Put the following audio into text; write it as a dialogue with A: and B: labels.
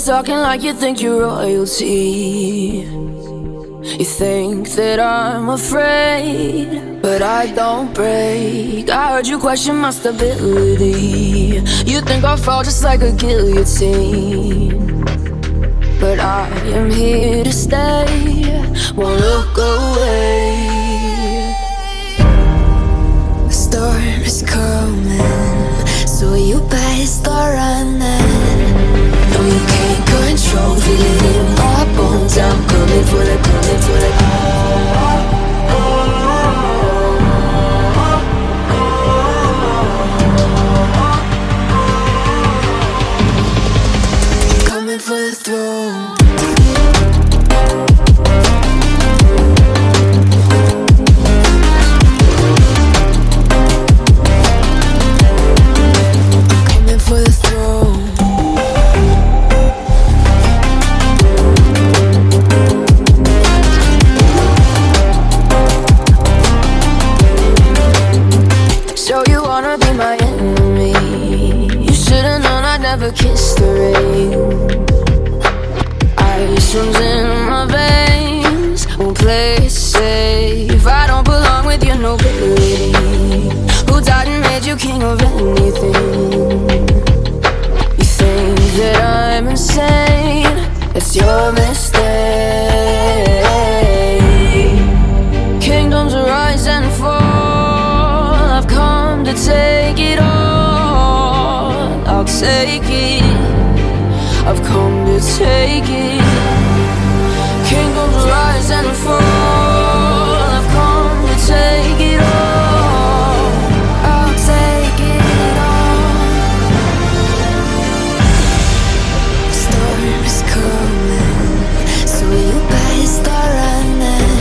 A: Talking like you think you're royalty. You think that I'm afraid, but I don't break. I heard you question my stability. You think I'll fall just like a guillotine, but I am here to stay, won't look away. The storm is coming, so you better start running. No, you can't control, feel it in my bones. I'm coming for the, coming for the. Coming for the throne. Kiss the rain. Ice runs in my veins, won't play it safe. I don't belong with your nobility. Who died and made you king of anything? You think that I'm insane? It's your mistake. Kingdoms rise and fall, I've come to take it all. I'll take it, I've come to take it. Kingdoms rise and fall, I've come to take it all. I'll take it all. The storm is coming, so you better start running.